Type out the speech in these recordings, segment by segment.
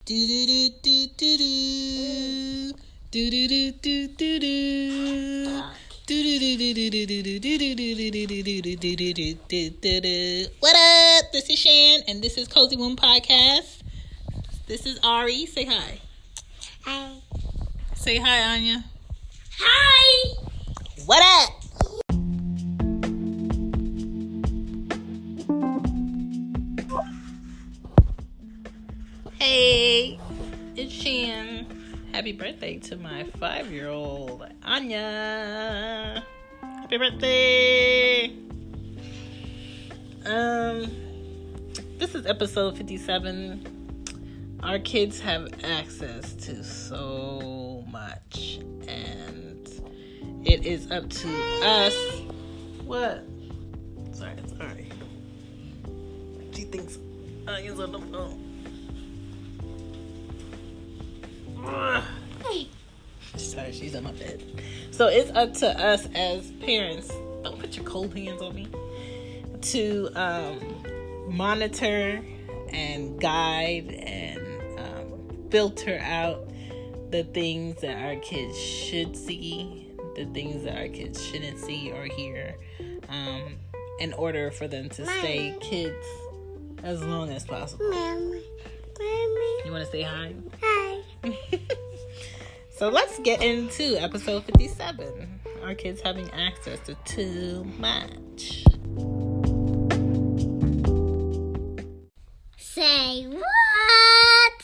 Do do do do do do. Do do do do do do. What up? This is Shan, and this is Cozy Womb Podcast. This is Ari. Say hi. Hi. Say hi, Anya. Hi. What up? Hey, it's Shan. Happy birthday to my 5-year-old, Anya. Happy birthday. This is episode 57. Our kids have access to so much, and it is up to us. What? Sorry. She thinks Anya's on the phone. Hey. Sorry, she's on my bed. So it's up to us as parents, don't put your cold hands on me, to monitor and guide and filter out the things that our kids should see, the things that our kids shouldn't see or hear, in order for them to stay kids as long as possible. Mommy. You want to say hi? Hi. So let's get into episode 57. Our kids having access to too much. Say what?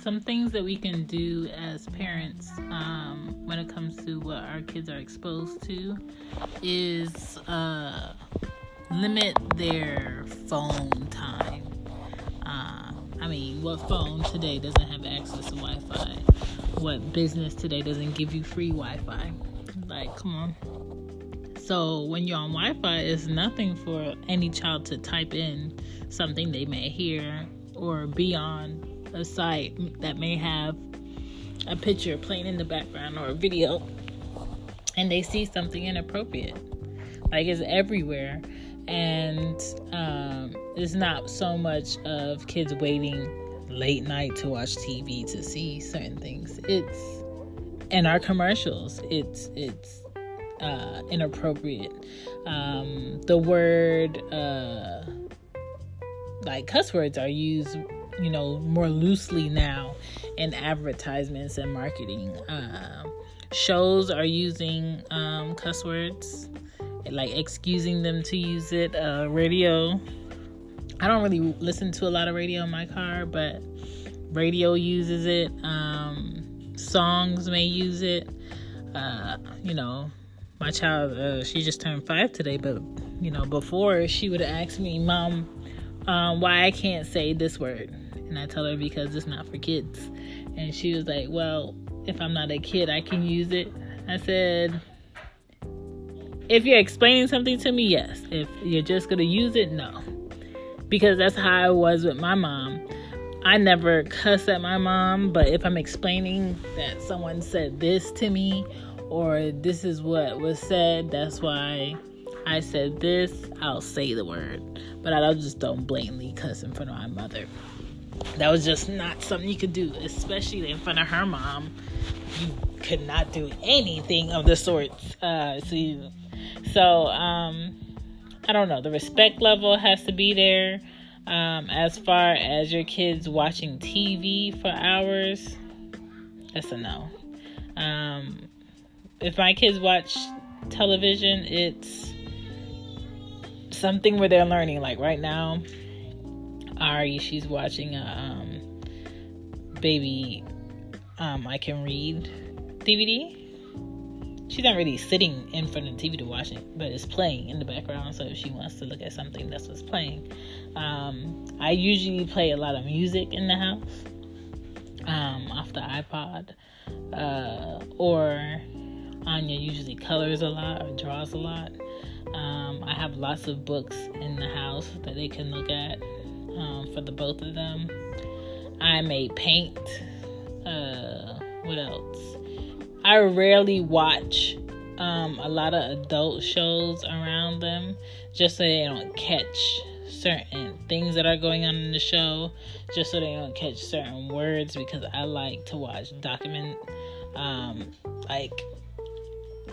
Some things that we can do as parents when it comes to what our kids are exposed to is limit their phone time. What phone today doesn't have access to Wi-Fi? What business today doesn't give you free Wi-Fi? Like, come on. So when you're on Wi-Fi, it's nothing for any child to type in something they may hear or be on a site that may have a picture playing in the background or a video, and they see something inappropriate. Like, it's everywhere. And it's not so much of kids waiting late night to watch TV to see certain things. It's in our commercials. It's inappropriate. The word like cuss words are used, more loosely now in advertisements and marketing. Shows are using cuss words, like excusing them to use it. Radio, I don't really listen to a lot of radio in my car, but radio uses it. Songs may use it. My child, she just turned 5 today, but before she would have asked me, Mom, why I can't say this word, and I tell her because it's not for kids. And she was like, well, if I'm not a kid, I can use it. I said, if you're explaining something to me, yes. If you're just going to use it, no. Because that's how I was with my mom. I never cuss at my mom, but if I'm explaining that someone said this to me, or this is what was said, that's why I said this, I'll say the word. But I don't blatantly cuss in front of my mother. That was just not something you could do, especially in front of her mom. You could not do anything of the sort. So, I don't know. The respect level has to be there. As far as your kids watching TV for hours, that's a no. If my kids watch television, it's something where they're learning. Like right now, Ari, she's watching Baby I Can Read DVD. She's not really sitting in front of the TV to watch it, but it's playing in the background. So if she wants to look at something, that's what's playing. I usually play a lot of music in the house off the iPod. Or Anya usually colors a lot or draws a lot. I have lots of books in the house that they can look at for the both of them. I may paint. What else? I rarely watch a lot of adult shows around them, just so they don't catch certain things that are going on in the show, just so they don't catch certain words, because I like to watch like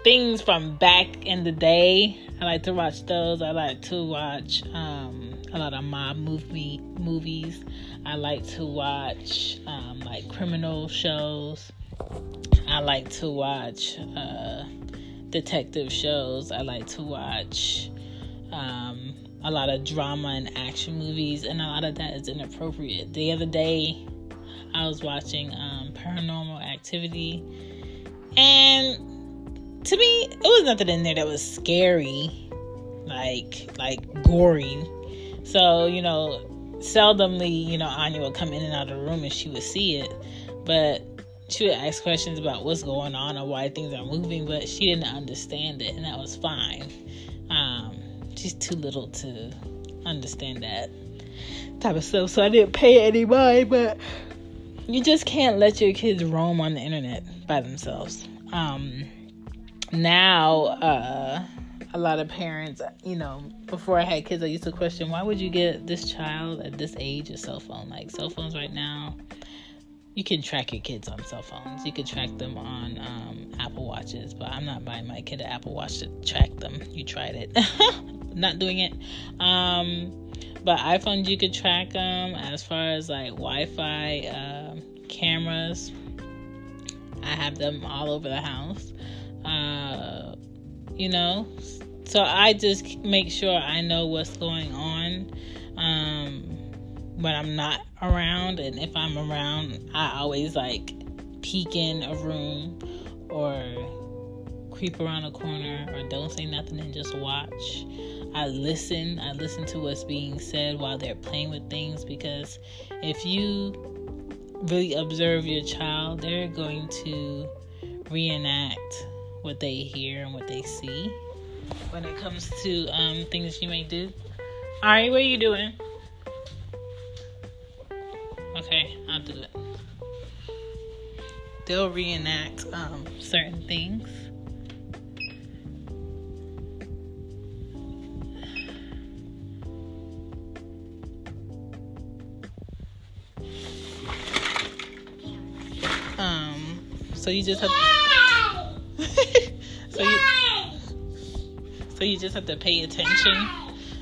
things from back in the day. I like to watch those. I like to watch a lot of mob movies. I like to watch like criminal shows. I like to watch detective shows. I like to watch a lot of drama and action movies, and a lot of that is inappropriate. The other day, I was watching Paranormal Activity, and to me, it was nothing in there that was scary, like gory. So, seldomly, Anya would come in and out of the room and she would see it, but she would ask questions about what's going on or why things are moving, but she didn't understand it, and that was fine. She's too little to understand that type of stuff, so I didn't pay any mind. But you just can't let your kids roam on the internet by themselves. Now, a lot of parents, before I had kids, I used to question, why would you get this child at this age a cell phone? Like, cell phones right now, you can track your kids on cell phones. You can track them on Apple Watches, but I'm not buying my kid an Apple Watch to track them. You tried it. Not doing it. But iPhones, you could track them. As far as like Wi-Fi cameras, I have them all over the house. So I just make sure I know what's going on when I'm not around, and if I'm around, I always like peek in a room or creep around a corner, or don't say nothing and just watch. I listen to what's being said while they're playing with things, because if you really observe your child, they're going to reenact what they hear and what they see when it comes to things you may do. Alright, what are you doing? Okay, I'll do it. They'll reenact certain things. So you just have so you just have to pay attention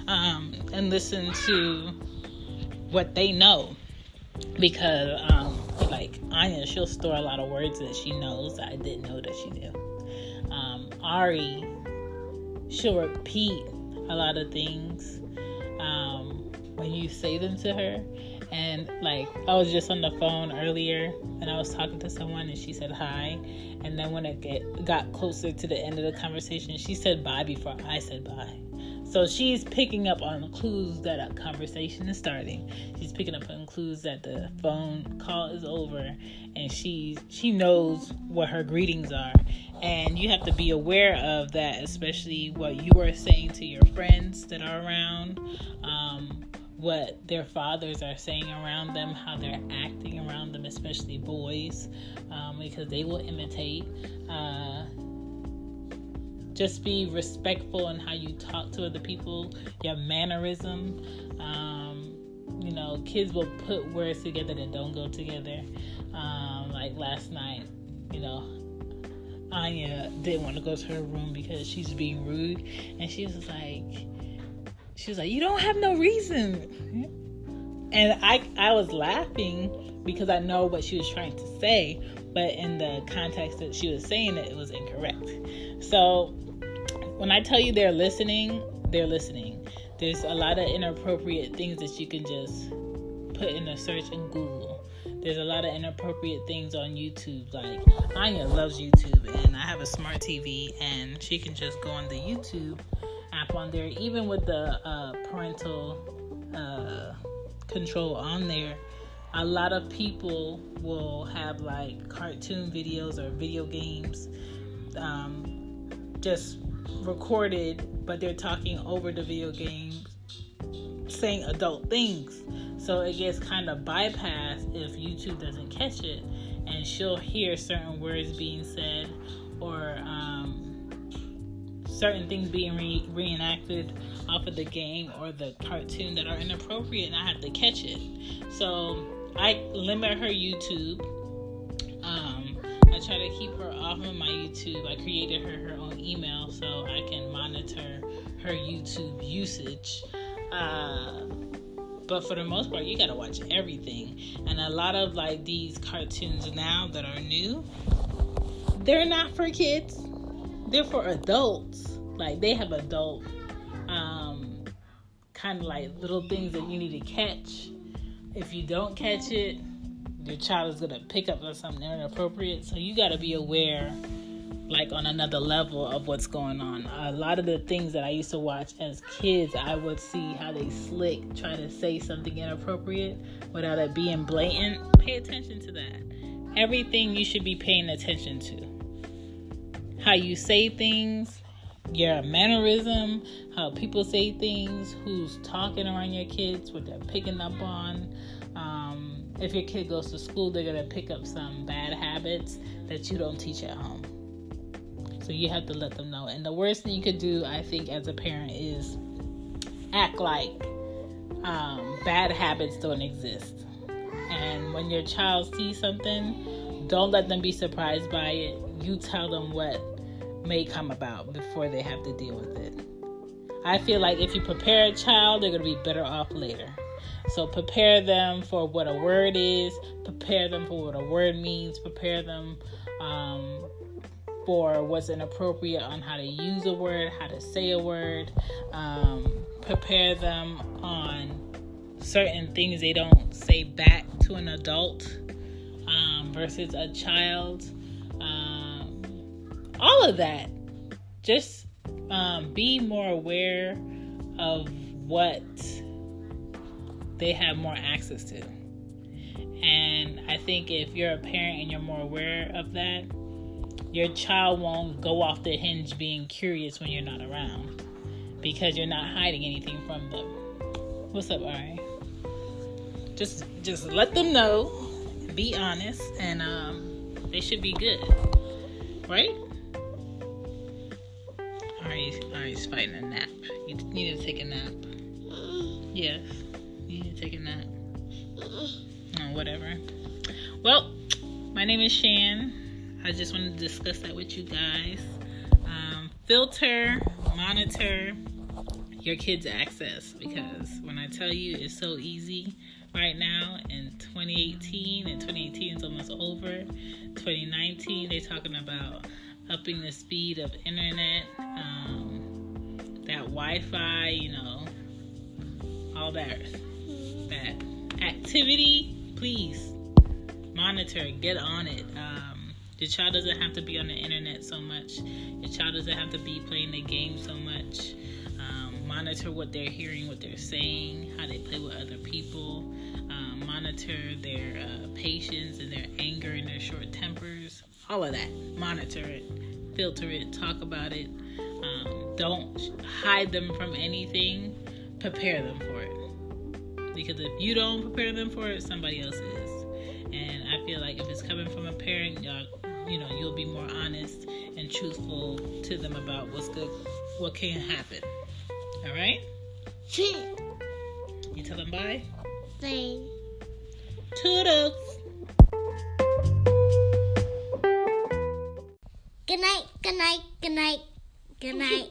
and listen to what they know, because like Anya, she'll store a lot of words that she knows that I didn't know that she knew. Ari, she'll repeat a lot of things when you say them to her. And like, I was just on the phone earlier and I was talking to someone and she said hi, and then when it got closer to the end of the conversation, she said bye before I said bye. So she's picking up on clues that a conversation is starting. She's picking up on clues that the phone call is over, and she knows what her greetings are. And you have to be aware of that, especially what you are saying to your friends that are around, what their fathers are saying around them, how they're acting around them, especially boys, because they will imitate. Just be respectful in how you talk to other people, your mannerism. Kids will put words together that don't go together. Like last night, Anya didn't want to go to her room because she's being rude, and she was like, you don't have no reason. And I was laughing because I know what she was trying to say, but in the context that she was saying it was incorrect. So when I tell you they're listening, they're listening. There's a lot of inappropriate things that you can just put in a search in Google. There's a lot of inappropriate things on YouTube. Like, Anya loves YouTube, and I have a smart TV, and she can just go on the YouTube app on there. Even with the parental control on there, a lot of people will have like cartoon videos or video games just recorded, but they're talking over the video games, saying adult things. So it gets kind of bypassed if YouTube doesn't catch it, and she'll hear certain words being said, or certain things being reenacted off of the game or the cartoon that are inappropriate, and I have to catch it. So I limit her YouTube. I try to keep her off of my YouTube. I created her own email so I can monitor her YouTube usage. But for the most part, you gotta watch everything. And a lot of like these cartoons now that are new, they're not for kids. They're for adults. Like they have adult kind of like little things that you need to catch. If you don't catch it, your child is gonna pick up on something inappropriate. So you gotta be aware, like on another level, of what's going on. A lot of the things that I used to watch as kids, I would see how they slick try to say something inappropriate without it being blatant. Pay attention to that. Everything you should be paying attention to. How you say things, your mannerism, how people say things, who's talking around your kids, what they're picking up on. If your kid goes to school, they're going to pick up some bad habits that you don't teach at home. So you have to let them know. And the worst thing you could do, I think, as a parent is act like bad habits don't exist. And when your child sees something, don't let them be surprised by it. You tell them what may come about before they have to deal with it. I feel like if you prepare a child, they're going to be better off later. So prepare them for what a word is. Prepare them for what a word means. Prepare them for what's inappropriate on how to use a word, how to say a word. Prepare them on certain things they don't say back to an adult versus a child. All of that. Just be more aware of what they have more access to. And I think if you're a parent and you're more aware of that, your child won't go off the hinge being curious when you're not around, because you're not hiding anything from them. What's up, Ari? Just let them know, be honest, and they should be good, right? Ari's fighting a nap. You need to take a nap. Yes, you need to take a nap. Oh, whatever. Well, my name is Shan. I just wanted to discuss that with you guys. Filter, monitor your kids' access, because when I tell you it's so easy right now in 2018, and 2018 is almost over. 2019, they're talking about upping the speed of internet, that Wi-Fi, all that activity. Please monitor, get on it. Your child doesn't have to be on the internet so much. Your child doesn't have to be playing the game so much. Monitor what they're hearing, what they're saying, how they play with other people. Monitor their patience and their anger and their short tempers. All of that. Monitor it. Filter it. Talk about it. Don't hide them from anything. Prepare them for it. Because if you don't prepare them for it, somebody else is. And I feel like if it's coming from a parent, you'll be more honest and truthful to them about what's good, what can happen. All right? You tell them bye? Bye. Toodles. Good night, good night, good night, good night.